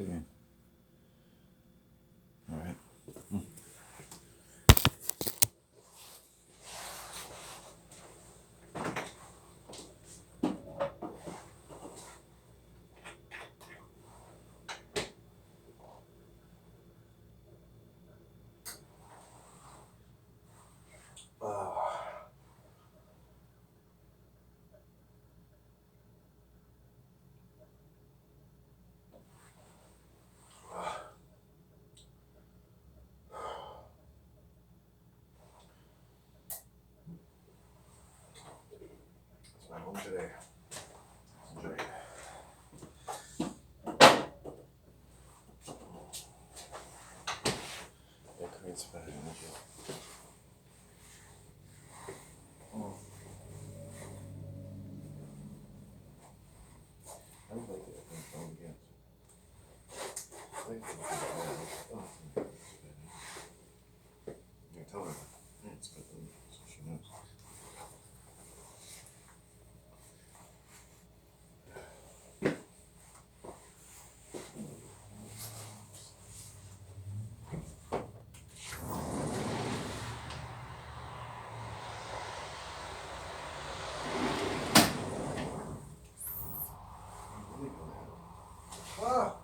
Okay. All right. That's my home today. Enjoy it. It creates bad energy. Oh. I would like it if I'm phone again. I like it if it's bad. Oh, it's bad. You tell her that. It's bad, so she knows. Ah!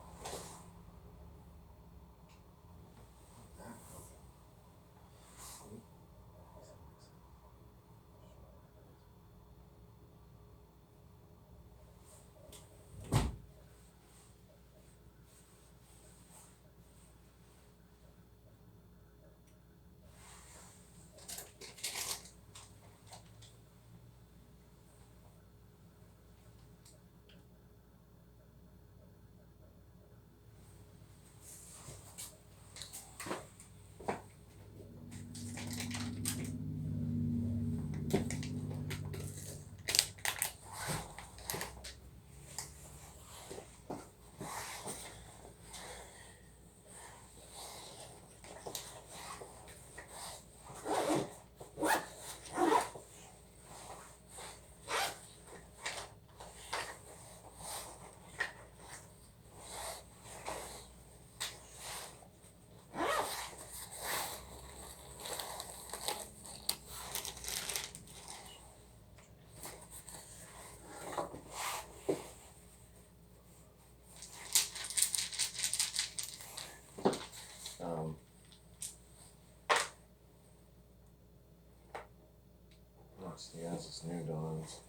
Yes, yes, it's new dawns,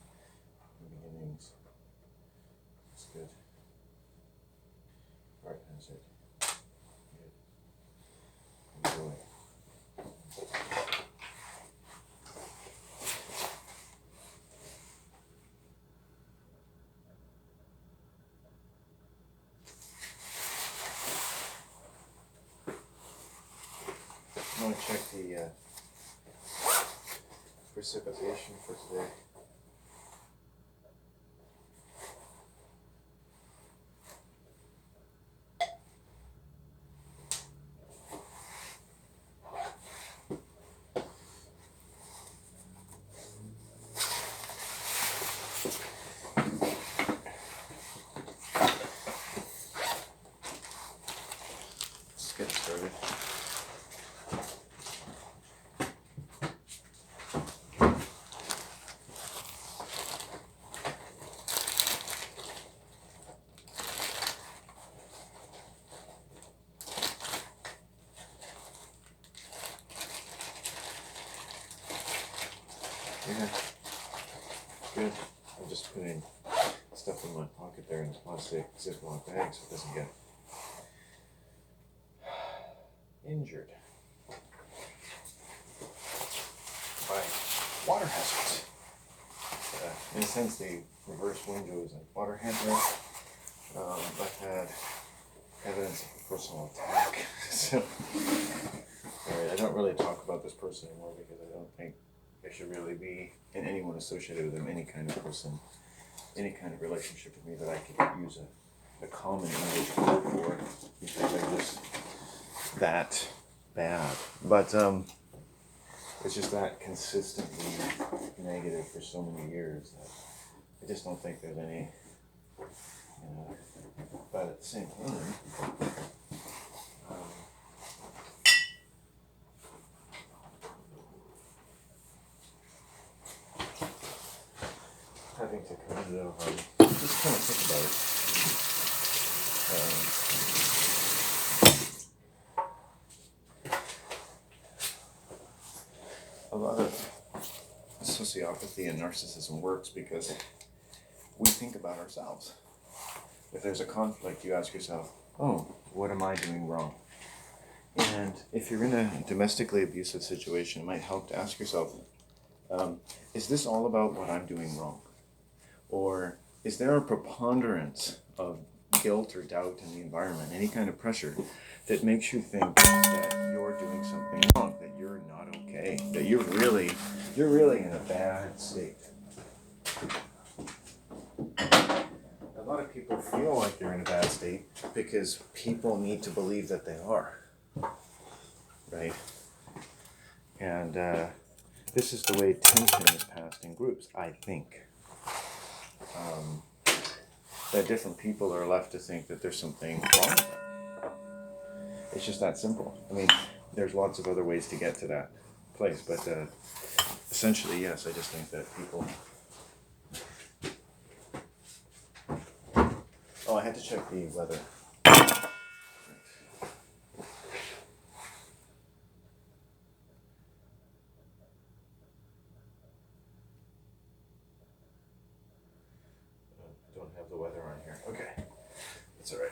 new beginnings. It's good. Art hazard. Good. Enjoy. I'm going to check the precipitation for today. Let's get started. Yeah, good. I'm just putting stuff in my pocket there in the plastic Ziploc bag so it doesn't get injured by water hazards. In a sense, the reverse window is like water hazard. I've had evidence of a personal attack, so I don't really talk about this person anymore because I don't think there should really be, and anyone associated with them, any kind of person, any kind of relationship with me that I could use a common English word for because they're just that bad. But it's just that consistently negative for so many years that I just don't think there's any But at the same time, um, having to kind of just kind of think about it. A lot of sociopathy and narcissism works because we think about ourselves. If there's a conflict, you ask yourself, oh, what am I doing wrong? And if you're in a domestically abusive situation, it might help to ask yourself, is this all about what I'm doing wrong? Or is there a preponderance of guilt or doubt in the environment, any kind of pressure that makes you think that you're doing something wrong, that you're not okay, that you're really in a bad state? A lot of people feel like they're in a bad state because people need to believe that they are, right? And this is the way tension is passed in groups, I think. That different people are left to think that there's something wrong with them. It's just that simple. I mean, there's lots of other ways to get to that place, but essentially, yes, I just think that people... Oh, I had to check the weather. I don't have the weather on here. Okay, that's all right.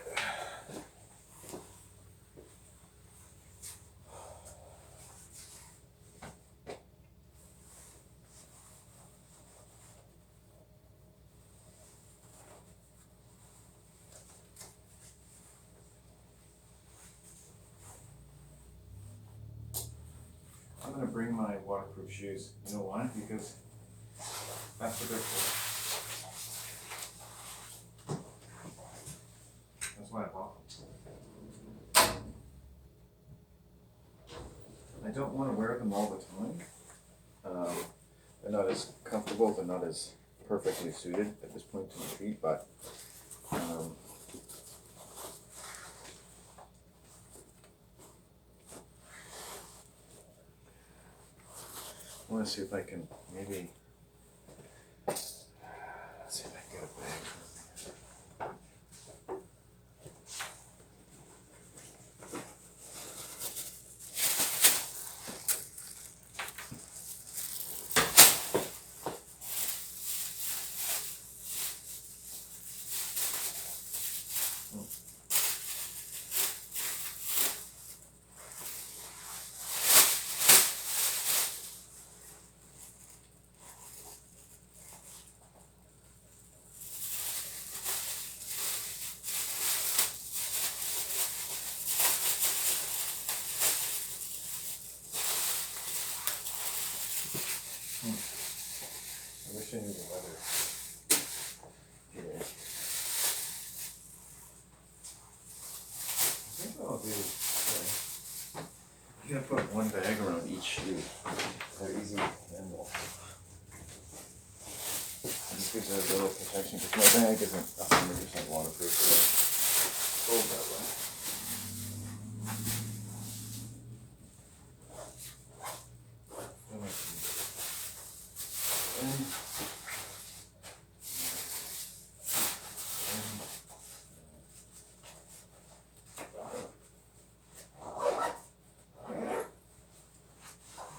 I'm going to bring my waterproof shoes. You know why? Because that's what they're for. That's why I bought them. I don't want to wear them all the time. They're not as comfortable, they're not as perfectly suited at this point to my feet, but I want to see if I can maybe, let's see if I can get a bag. I wish I knew the weather today. I think what I'll do is, I'm going to put one bag around each shoe. They're easy to handle. This gives it a little protection because my bag isn't 100% waterproof. So it's that way.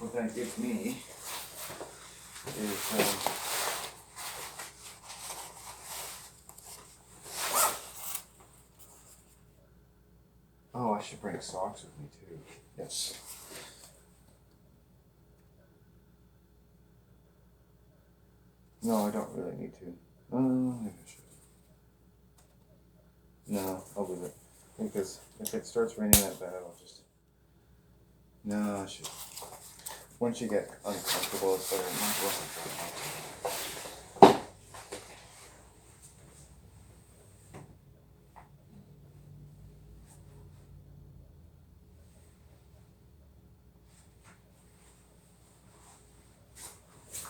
What that gives me is oh, I should bring socks with me too. Yes. No, I don't really need to. Maybe I should. No, I'll leave it. Because if it starts raining that bad, I'll just... No, I should. Once you get uncomfortable, it's better. Might as well have it.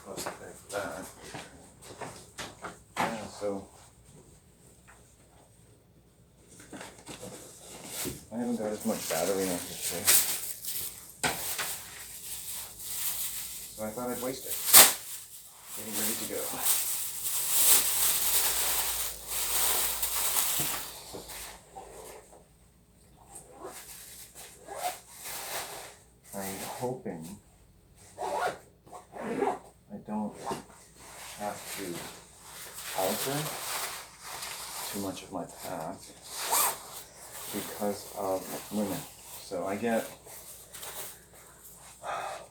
Plus the bag for that. Yeah, so haven't got as much battery in here today, so I thought I'd waste it. Getting ready to go. I'm hoping I don't have to alter too much of my path because of women. So I get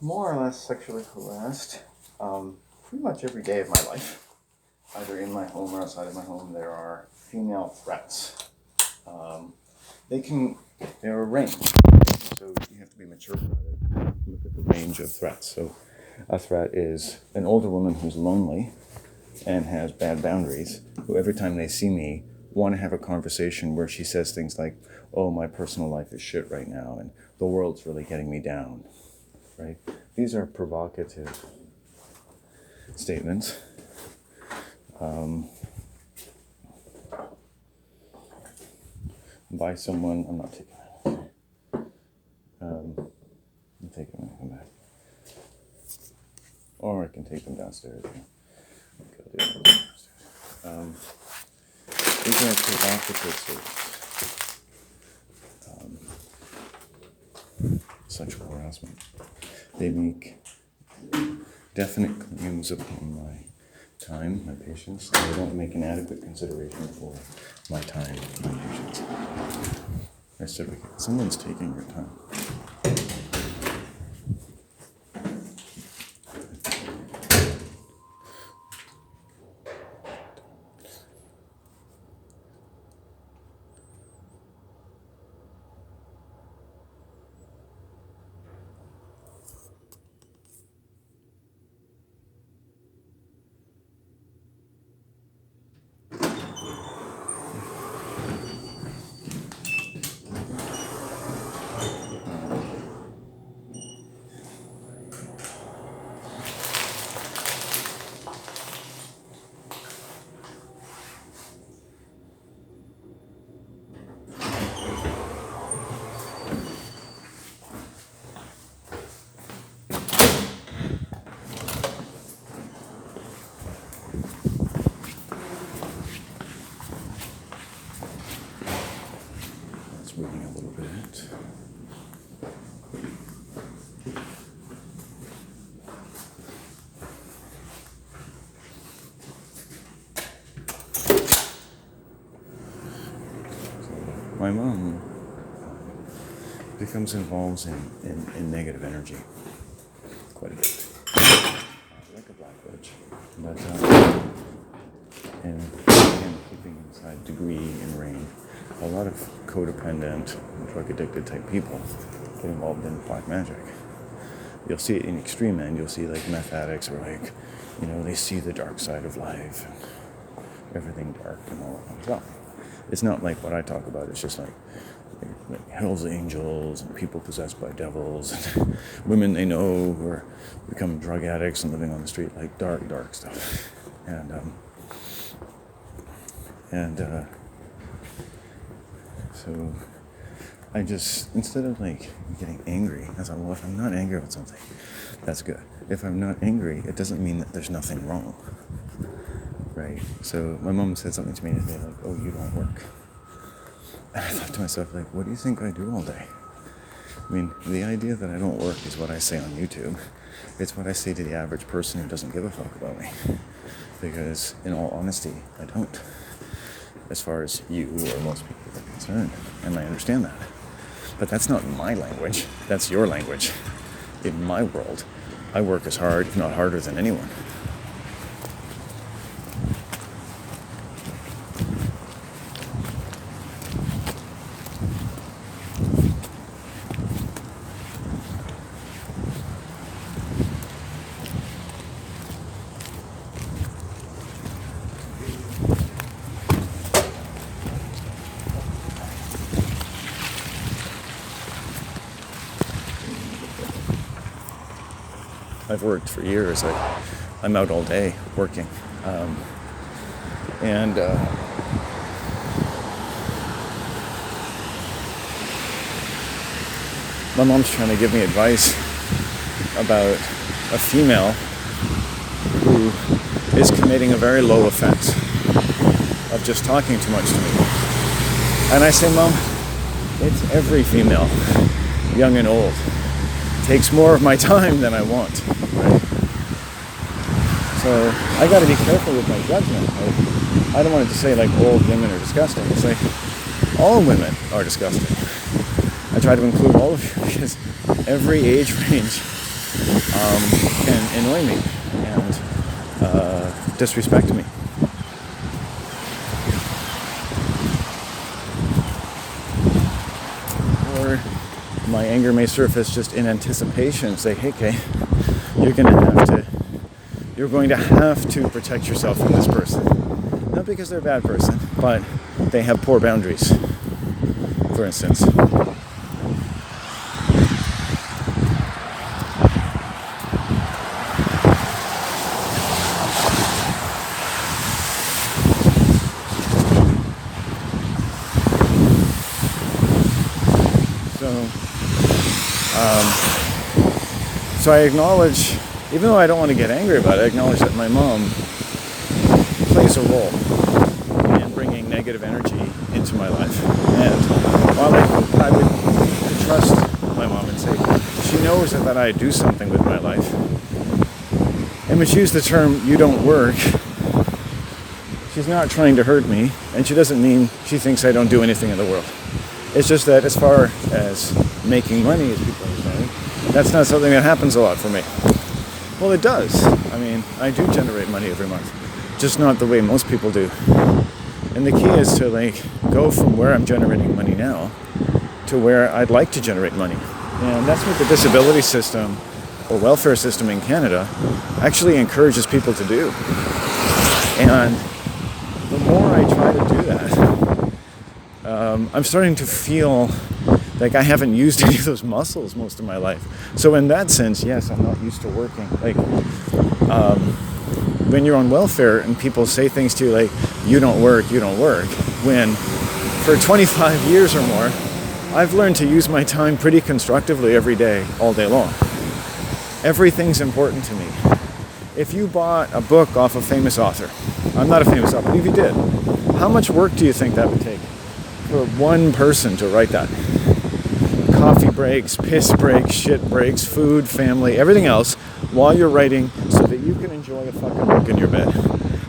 more or less sexually harassed pretty much every day of my life. Either in my home or outside of my home, there are female threats. They're a range. So you have to be mature about it. Look at the range of threats. So a threat is an older woman who's lonely and has bad boundaries, who every time they see me want to have a conversation where she says things like, oh, my personal life is shit right now, and the world's really getting me down, right? These are provocative statements. By someone, I'm not taking it. I'm taking them when I come back. Or I can take them downstairs. These are provocative statements. Sexual harassment. They make definite claims upon my time, my patience, and they don't make an adequate consideration for my time, my patience. I said, someone's taking your time. Moving a little bit. My mom becomes involved in negative energy quite a bit. Like a black witch. But, and keeping inside degree and rain. A lot of codependent, drug-addicted type people get involved in black magic. You'll see it in extreme end. You'll see like meth addicts are like, they see the dark side of life and everything dark and all that. Well, it's not like what I talk about. It's just like Hell's Angels and people possessed by devils and women they know who are becoming drug addicts and living on the street, like dark stuff. So I just, instead of like getting angry, I thought, well, if I'm not angry with something, that's good. If I'm not angry, it doesn't mean that there's nothing wrong, right? So my mom said something to me today, like, oh, you don't work. And I thought to myself, like, what do you think I do all day? I mean, the idea that I don't work is what I say on YouTube. It's what I say to the average person who doesn't give a fuck about me. Because, in all honesty, I don't. As far as you or most people are concerned. And I understand that. But that's not my language. That's your language. In my world, I work as hard, if not harder, than anyone. I've worked for years. I'm out all day working. my mom's trying to give me advice about a female who is committing a very low offense of just talking too much to me. And I say, Mom, it's every female, young and old. It takes more of my time than I want, right? So I got to be careful with my judgment. Like, I don't want it to say like old women are disgusting. It's like all women are disgusting. I try to include all of you because every age range can annoy me and disrespect me. Or my anger may surface just in anticipation. Say, hey, Kay, you're going to have to protect yourself from this person. Not because they're a bad person, but they have poor boundaries, for instance. So I acknowledge, even though I don't want to get angry about it, I acknowledge that my mom plays a role in bringing negative energy into my life. And while I would trust my mom and say, she knows that I do something with my life. And when she used the term, you don't work, she's not trying to hurt me, and she doesn't mean she thinks I don't do anything in the world. It's just that as far as making money, as people are saying, that's not something that happens a lot for me. Well, it does. I mean, I do generate money every month, just not the way most people do. And the key is to go from where I'm generating money now to where I'd like to generate money. And that's what the disability system or welfare system in Canada actually encourages people to do. And the more I try to do that, I'm starting to feel like I haven't used any of those muscles most of my life. So in that sense, yes, I'm not used to working. When you're on welfare and people say things to you like, you don't work, when for 25 years or more, I've learned to use my time pretty constructively every day, all day long. Everything's important to me. If you bought a book off a famous author, I'm not a famous author, but if you did, how much work do you think that would take for one person to write that? Coffee breaks, piss breaks, shit breaks, food, family, everything else while you're writing so that you can enjoy a fucking book in your bed.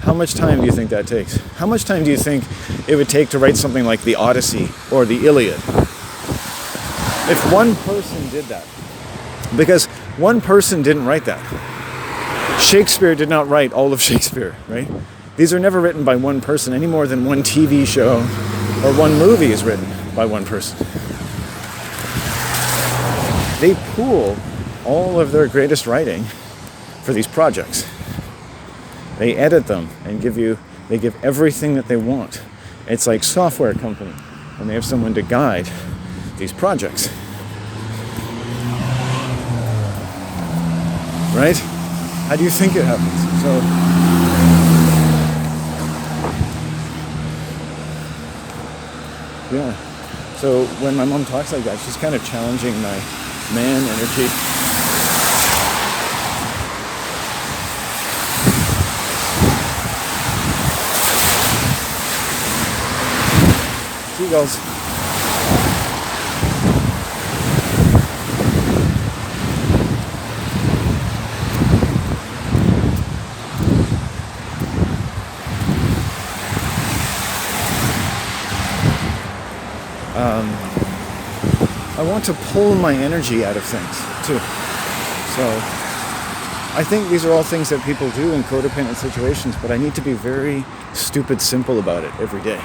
How much time do you think that takes? How much time do you think it would take to write something like the Odyssey or the Iliad? If one person did that, because one person didn't write that. Shakespeare did not write all of Shakespeare, right? These are never written by one person any more than one TV show or one movie is written by one person. They pool all of their greatest writing for these projects. They edit them and they give everything that they want. It's like software company, and they have someone to guide these projects. Right? How do you think it happens? So when my mom talks like that, she's kind of challenging my man energy. Seagulls. I want to pull my energy out of things too. So I think these are all things that people do in codependent situations, but I need to be very stupid simple about it every day.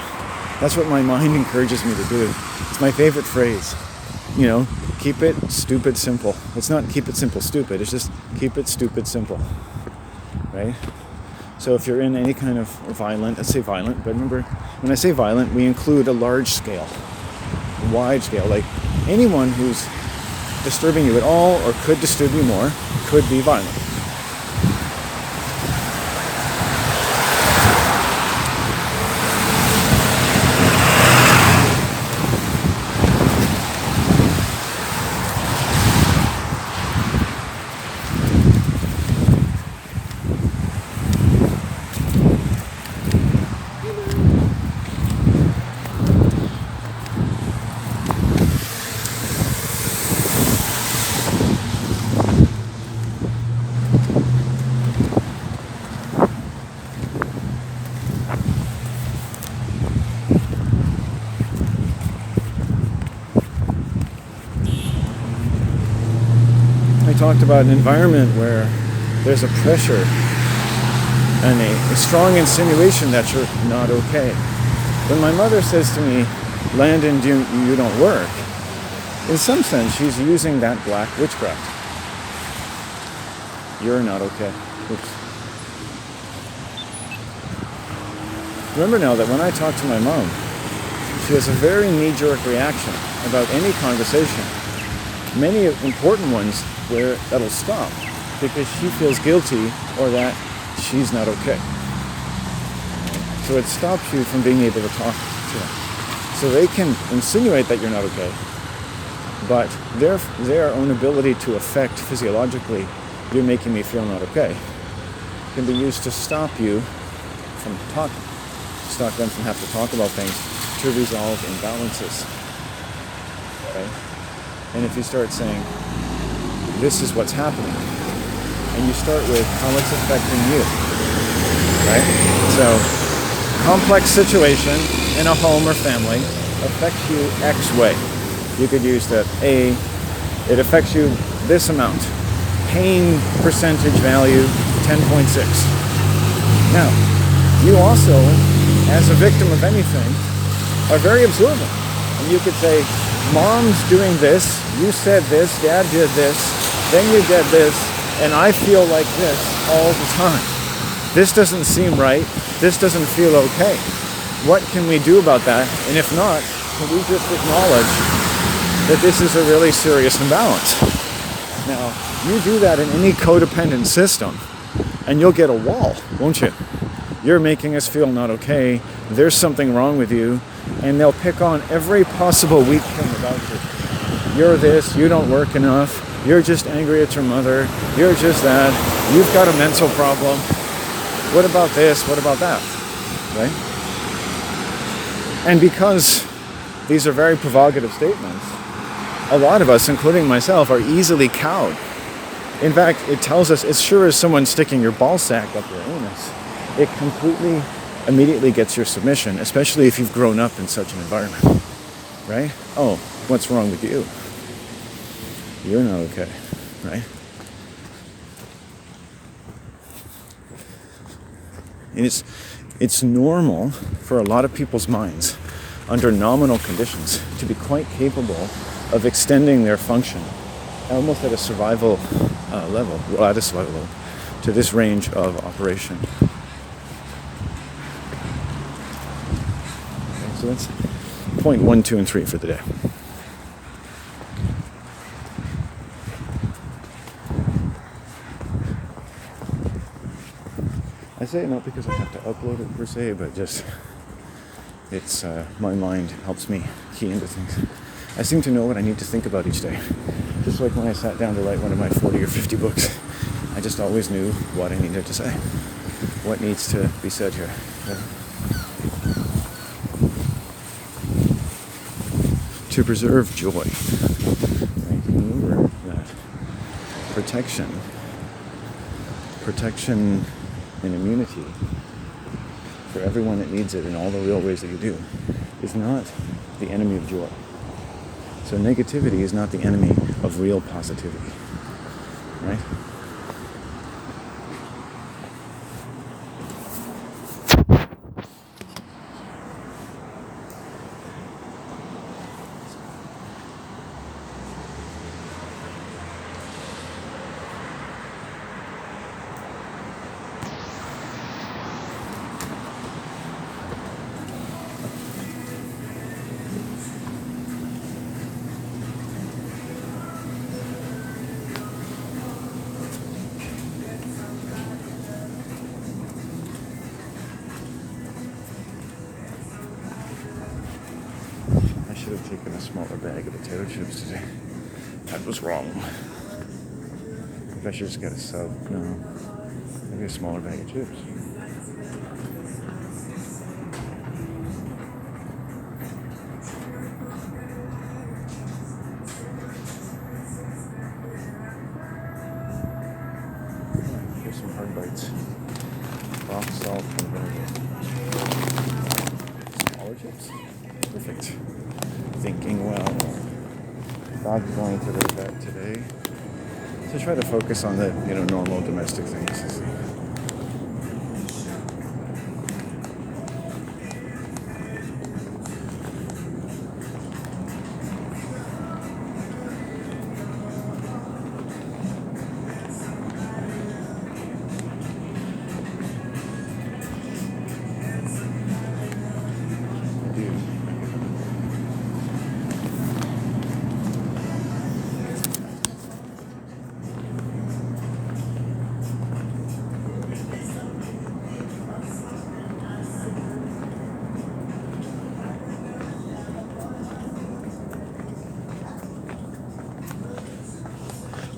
That's what my mind encourages me to do. It's my favorite phrase. Keep it stupid simple. It's not keep it simple stupid, it's just keep it stupid simple. Right? So if you're in any kind of violent, let's say violent, but remember, when I say violent, we include a large scale, wide scale, like anyone who's disturbing you at all or could disturb you more could be violent. talked about an environment where there's a pressure and a strong insinuation that you're not okay. When my mother says to me, Landon, you don't work, in some sense, she's using that black witchcraft. You're not okay. Oops. Remember now that when I talk to my mom, she has a very knee-jerk reaction about any conversation. Many important ones where that'll stop because she feels guilty or that she's not okay. So it stops you from being able to talk to them. So they can insinuate that you're not okay, but their own ability to affect physiologically, you're making me feel not okay, can be used to stop you from talking, stop them from having to talk about things, to resolve imbalances. Okay? And if you start saying, this is what's happening, and you start with how it's affecting you, right? So, complex situation in a home or family affects you X way. You could use that it affects you this amount. Pain percentage value 10.6. Now, you also, as a victim of anything, are very observant. And you could say, Mom's doing this, you said this, Dad did this, then you did this, and I feel like this all the time. This doesn't seem right. This doesn't feel okay. What can we do about that? And if not, can we just acknowledge that this is a really serious imbalance? Now, you do that in any codependent system, and you'll get a wall, won't you? You're making us feel not okay. There's something wrong with you, and they'll pick on every possible weak thing about you. You're this, you don't work enough, you're just angry at your mother, you're just that, you've got a mental problem. What about this? What about that? Right? And because these are very provocative statements, a lot of us, including myself, are easily cowed. In fact, it tells us, as sure as someone sticking your ball sack up your anus, it completely, immediately gets your submission, especially if you've grown up in such an environment. Right? Oh, what's wrong with you? You're not okay. Right? And it's normal for a lot of people's minds, under nominal conditions, to be quite capable of extending their function, almost at a survival level, to this range of operation. Okay, so that's point 1, 2, and 3 for the day. I say it not because I have to upload it per se, but just it's my mind helps me key into things. I seem to know what I need to think about each day. Just like when I sat down to write one of my 40 or 50 books, I just always knew what I needed to say, what needs to be said here. Yeah. To preserve joy, right? Remember that protection and immunity for everyone that needs it in all the real ways that you do is not the enemy of joy. So negativity is not the enemy of real positivity, right? I should have taken a smaller bag of potato chips today. That was wrong. Maybe I should just get a sub. No. Maybe a smaller bag of chips. Here's some hard bites. Rock salt and vinegar. Smaller chips. Perfect. Thinking well. Dog's going to the vet today. to try to focus on the normal domestic things.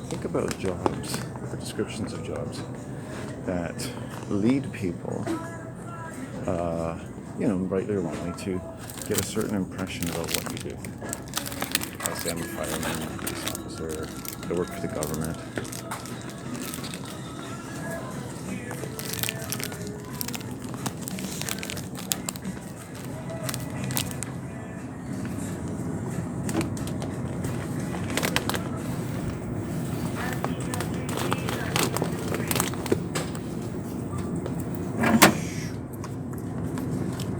Think about jobs, or descriptions of jobs that lead people, rightly or wrongly, to get a certain impression about what you do. I say I'm a fireman, I'm a police officer, I work for the government.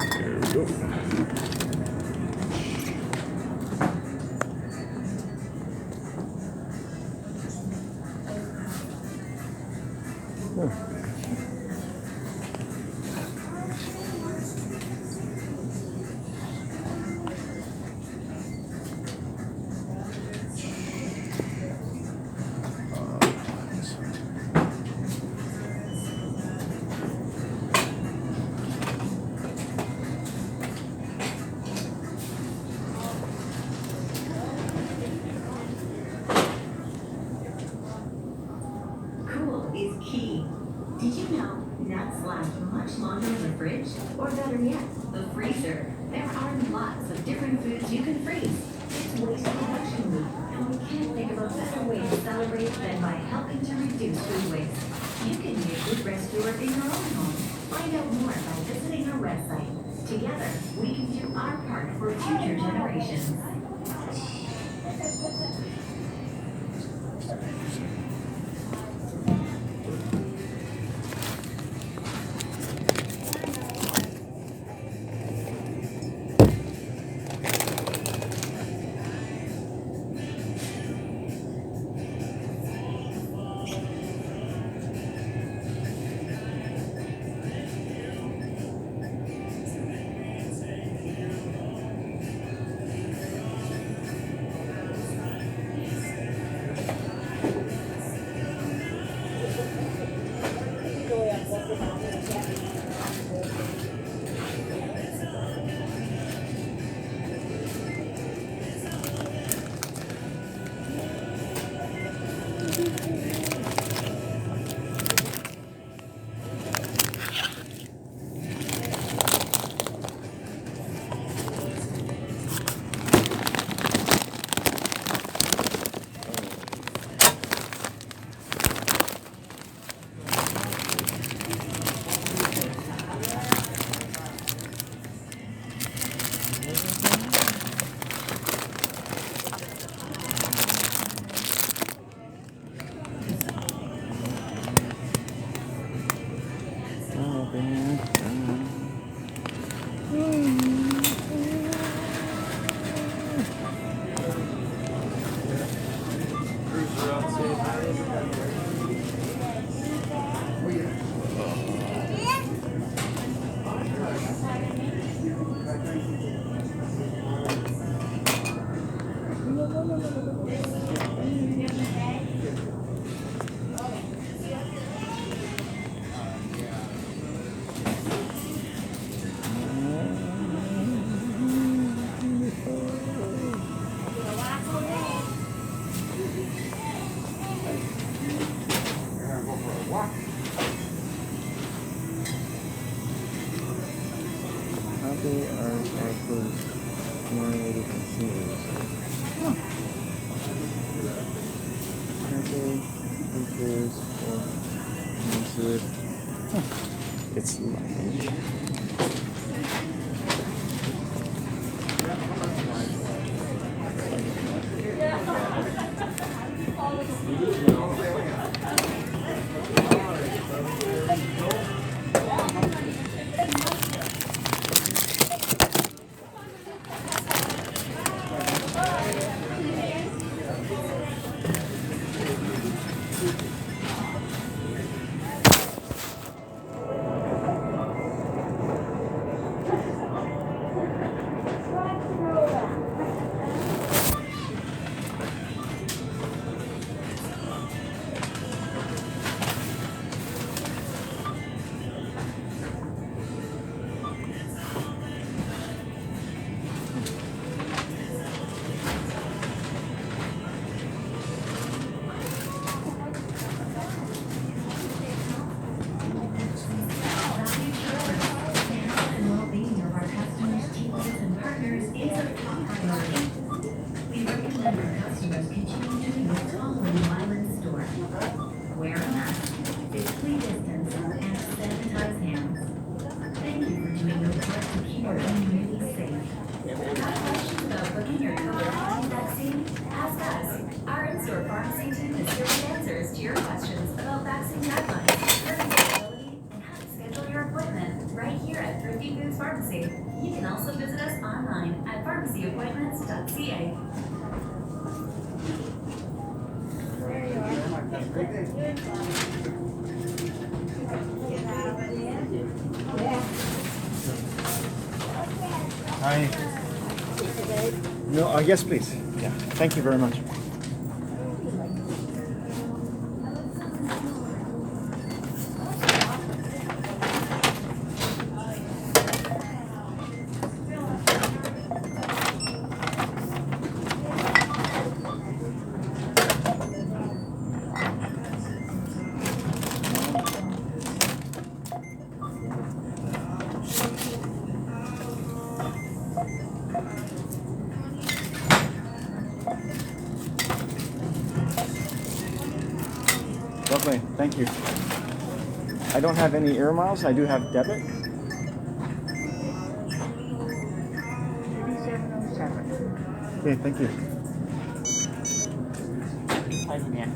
There we go. Cool is key. Did you know nuts last much longer in the fridge? Or better yet, the freezer. There are lots of different foods you can freeze. It's Waste Reduction Week, and we can't think of a better way to celebrate than by helping to reduce food waste. You can be a food rescuer in your own home. Find out more by visiting our website. Together, we can do our part for future generations. Happy are first morality consumers. Happy features for good. It's luggage. Well-being of our customers, teammates, and partners is a top priority. We recommend our customers continue doing the following while in store. Wear a mask, physically distance, and sanitize hands. Thank you for doing your part to keep our community safe. Have questions about booking your COVID-19 vaccine? Ask us. Our in-store pharmacy team is here with answers to your questions about vaccine guidelines, herd availability, and how to schedule your appointment right here at Thrifty Foods Pharmacy. You can also visit us online at pharmacyappointments.ca. Hi. No, yes, please. Yeah. Thank you very much. Lovely. Thank you. I don't have any air miles. I do have debit. 8707. Okay, thank you. Again.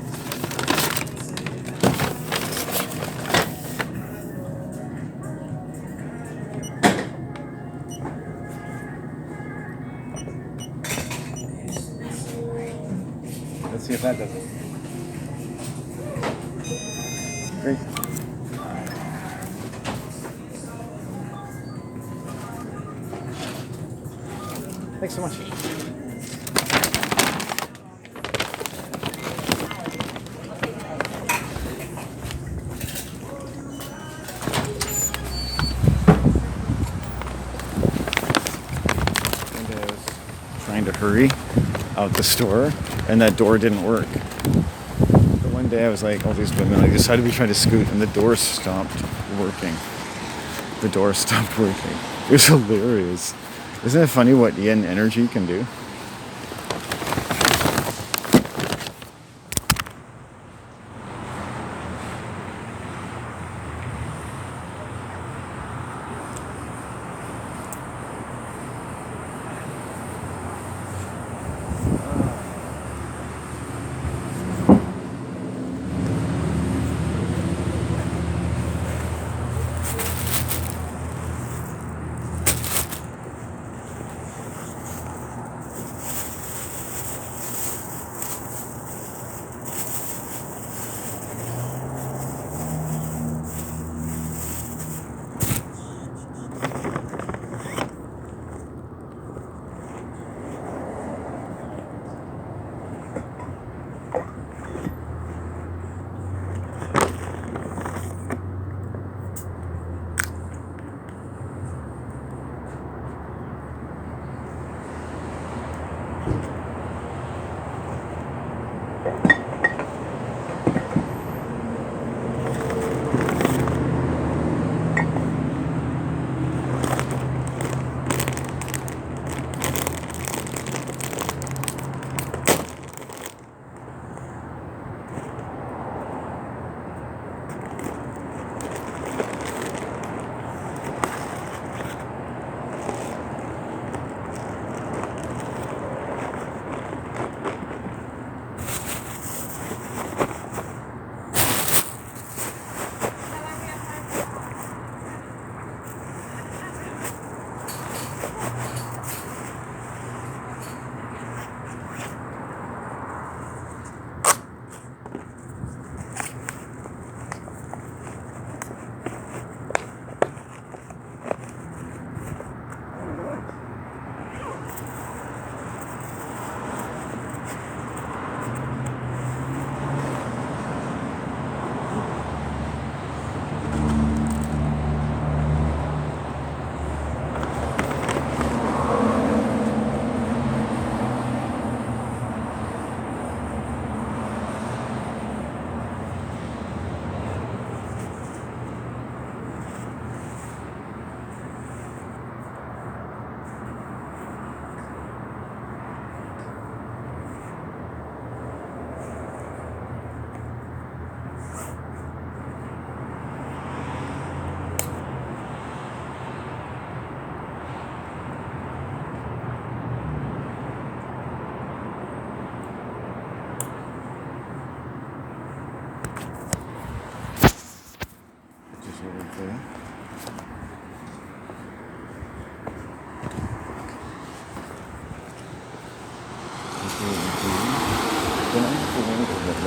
Let's see if that does it. Great. Thanks so much. And I was trying to hurry out the store, and that door didn't work. But one day I was like, all these women, I decided to try to scoot, and the door stopped working. The door stopped working. It was hilarious. Isn't it funny what yin energy can do?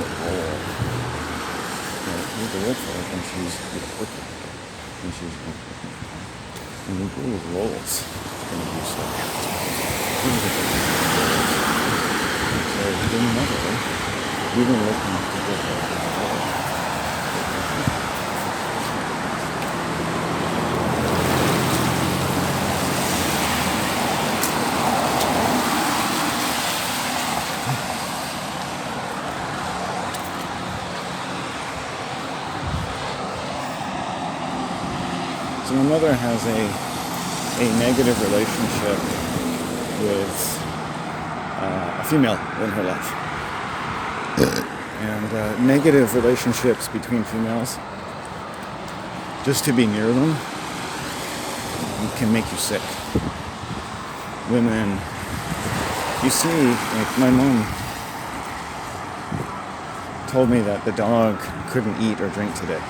roll. Here's the wolf hole, and she's working. And she's working. And the little rolls going to do so. So in another way, we've been looking at the wolf hole. So my mother has a negative relationship with a female in her life. And negative relationships between females, just to be near them, can make you sick. Women, you see, like my mom told me that the dog couldn't eat or drink today.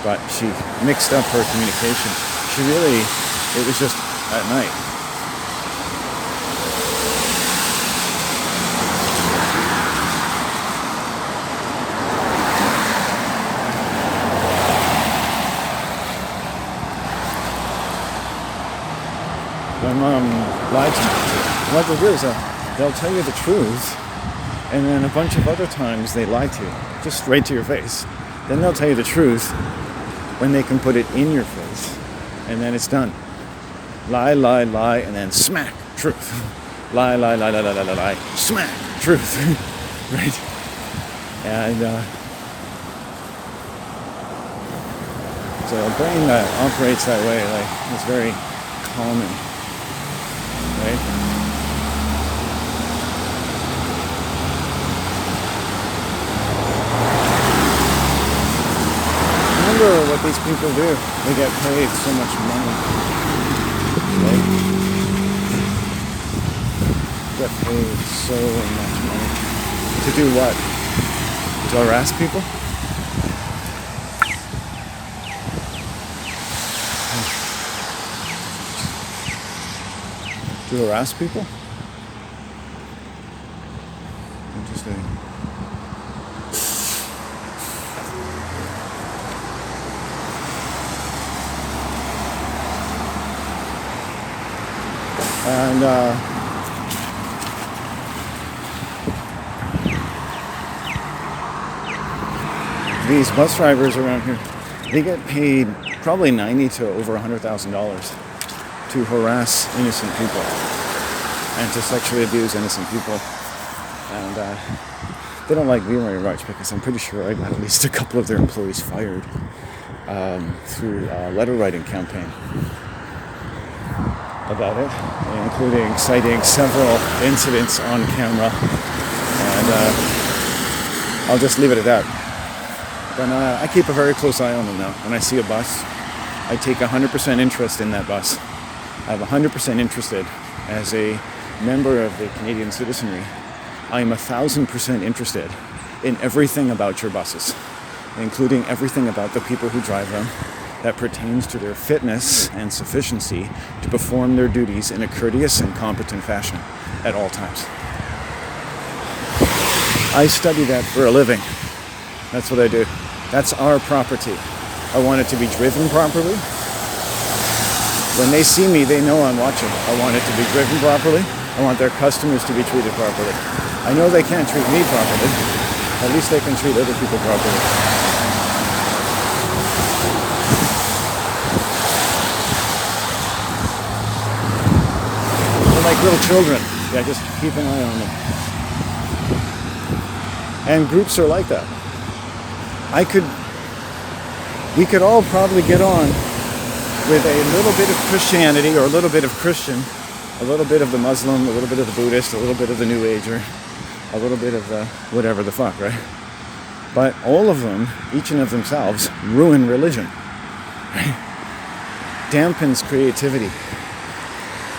But she mixed up her communication. It was just at night. My mom lied to me. What they'll do is they'll tell you the truth, and then a bunch of other times they lie to you, just right to your face. Then they'll tell you the truth when they can put it in your face, and then it's done. Lie, lie, lie, and then smack, truth. Lie, lie, lie, lie, lie, lie, lie, smack, truth. Right? And so a brain that operates that way, like, it's very common, right? Remember what these people do. They get paid so much money. Right? Get paid so much money. To do what? To harass people? To harass people? Interesting. And these bus drivers around here, they get paid probably $90,000 to over $100,000 to harass innocent people and to sexually abuse innocent people. And they don't like me very much because I'm pretty sure I got at least a couple of their employees fired through a letter writing campaign about it, including citing several incidents on camera, and I'll just leave it at that. But I keep a very close eye on them now. When I see a bus, I take 100% interest in that bus. I'm 100% interested as a member of the Canadian citizenry. I am 1,000% interested in everything about your buses, including everything about the people who drive them, that pertains to their fitness and sufficiency to perform their duties in a courteous and competent fashion at all times. I study that for a living. That's what I do. That's our property. I want it to be driven properly. When they see me, they know I'm watching. I want it to be driven properly. I want their customers to be treated properly. I know they can't treat me properly. At least they can treat other people properly. Like little children. Yeah, just keep an eye on them. And groups are like that. We could all probably get on with a little bit of Christianity or a little bit of Christian, a little bit of the Muslim, a little bit of the Buddhist, a little bit of the New Ager, a little bit of the whatever the fuck, right? But all of them, each and of themselves, ruin religion. Right? Dampens creativity.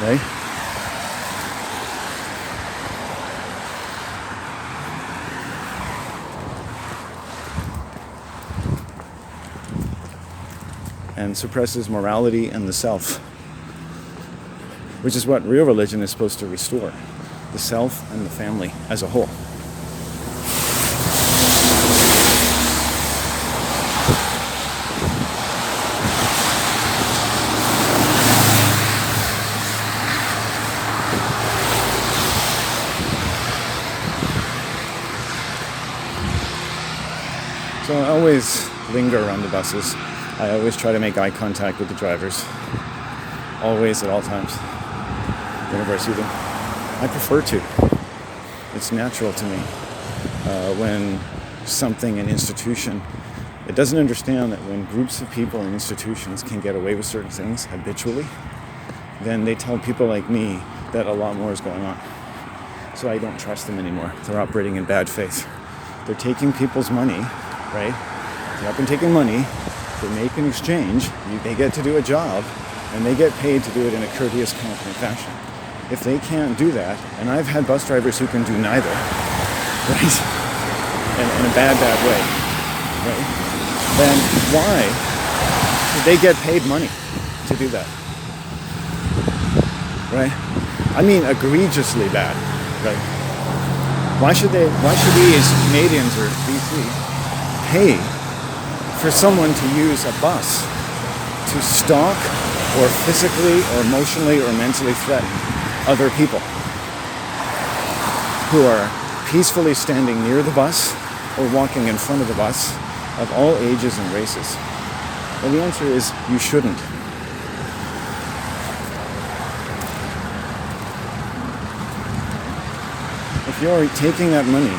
Right? And suppresses morality and the self, which is what real religion is supposed to restore, the self and the family as a whole. So I always linger around the buses. I always try to make eye contact with the drivers. Always, at all times. Whenever I see them. I prefer to. It's natural to me. When something, an institution, it doesn't understand that when groups of people and institutions can get away with certain things habitually, then they tell people like me that a lot more is going on. So I don't trust them anymore. They're operating in bad faith. They're taking people's money, right? They're up and taking money. They make an exchange. They get to do a job, and they get paid to do it in a courteous, competent fashion. If they can't do that, and I've had bus drivers who can do neither, right? In a bad way, right? Then why did they get paid money to do that? Right? I mean egregiously bad, right? Why should we as Canadians or BC pay for someone to use a bus to stalk or physically or emotionally or mentally threaten other people who are peacefully standing near the bus or walking in front of the bus of all ages and races? Well, the answer is you shouldn't. If you're taking that money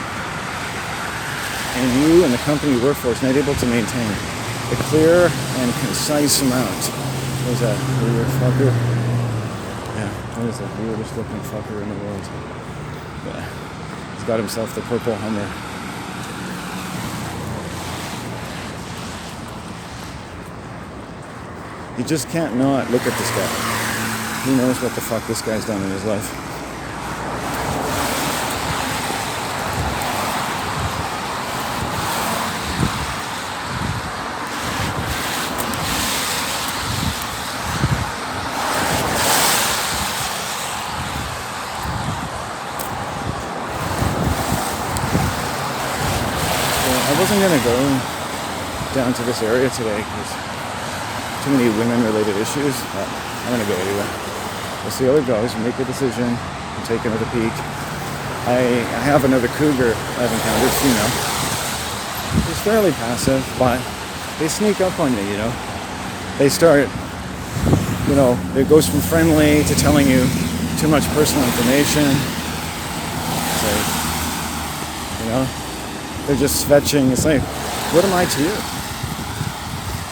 and you and the company you work for is not able to maintain a clear and concise amount, what is that, weird fucker? Yeah, what is that weirdest looking fucker in the world? Yeah. He's got himself the purple Hummer. You just can't not look at this guy. He knows what the fuck this guy's done in his life. I wasn't going to go down to this area today because too many women-related issues, but I'm going to go anyway. We'll see how it goes, make a decision, and take another peek. I have another cougar I've encountered, female. She's fairly passive, but they sneak up on you, you know. They start, you know, it goes from friendly to telling you too much personal information. It's like, you know, they're just fetching. It's like, what am I to you?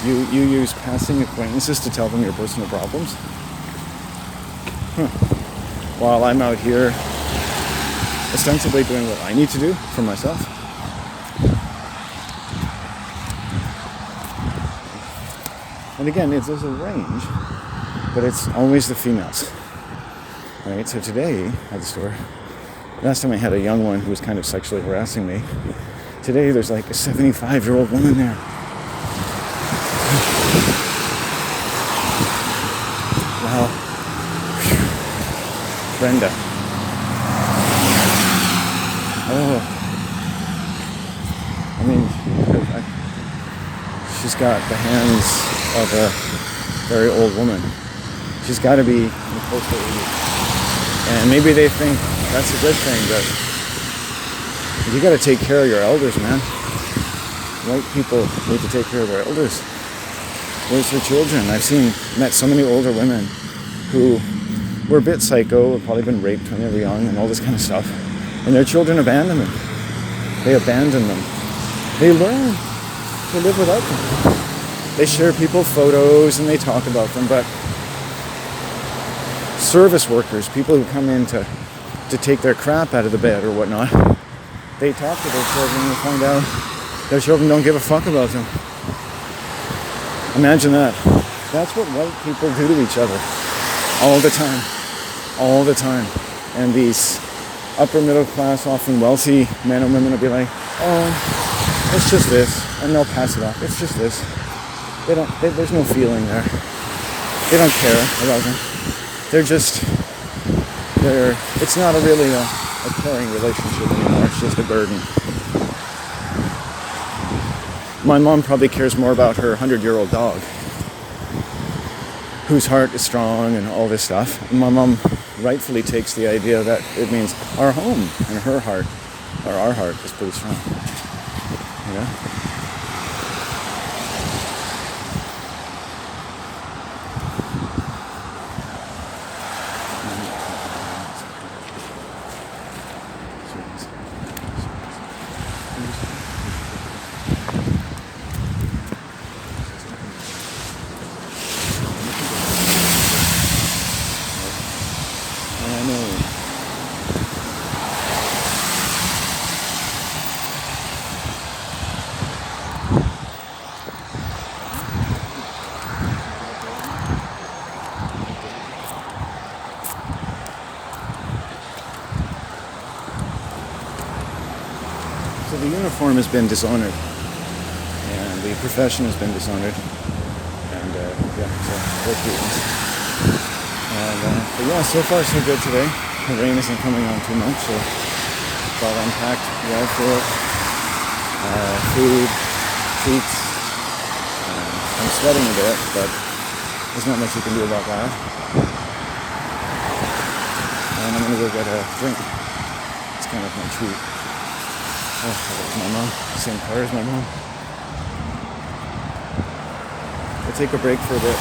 You use passing acquaintances to tell them your personal problems? While I'm out here ostensibly doing what I need to do for myself. And again, there's a range, but it's always the females. Right? So today at the store, last time I had a young one who was kind of sexually harassing me. Today there's like a 75-year-old woman there. Wow. Brenda. Oh. I mean, she's got the hands of a very old woman. She's got to be close to 80. And maybe they think that's a good thing, but you got to take care of your elders, man. White people need to take care of their elders. Where's their children? Met so many older women who were a bit psycho, had probably been raped when they were young and all this kind of stuff. And their children abandon them. They abandon them. They learn to live without them. They share people photos and they talk about them, but service workers, people who come in to take their crap out of the bed or whatnot, they talk to their children and find out their children don't give a fuck about them. Imagine that. That's what white people do to each other. All the time. All the time. And these upper middle class, often wealthy men and women will be like, oh, it's just this. And they'll pass it off. It's just this. There's no feeling there. They don't care about them. It's not really a caring relationship anymore. It's just a burden. My mom probably cares more about her 100-year-old dog, whose heart is strong and all this stuff. And my mom rightfully takes the idea that it means our home and her heart, or our heart, is pretty strong. You know? So the uniform has been dishonored, and the profession has been dishonored, and yeah, so both reasons. But yeah, so far so good today. The rain isn't coming on too much, so it's all unpacked well for it. Food, treats. I'm sweating a bit, but there's not much you can do about that. And I'm gonna go get a drink. It's kind of my treat. Oh, that was my mom. Same car as my mom. We'll take a break for a bit.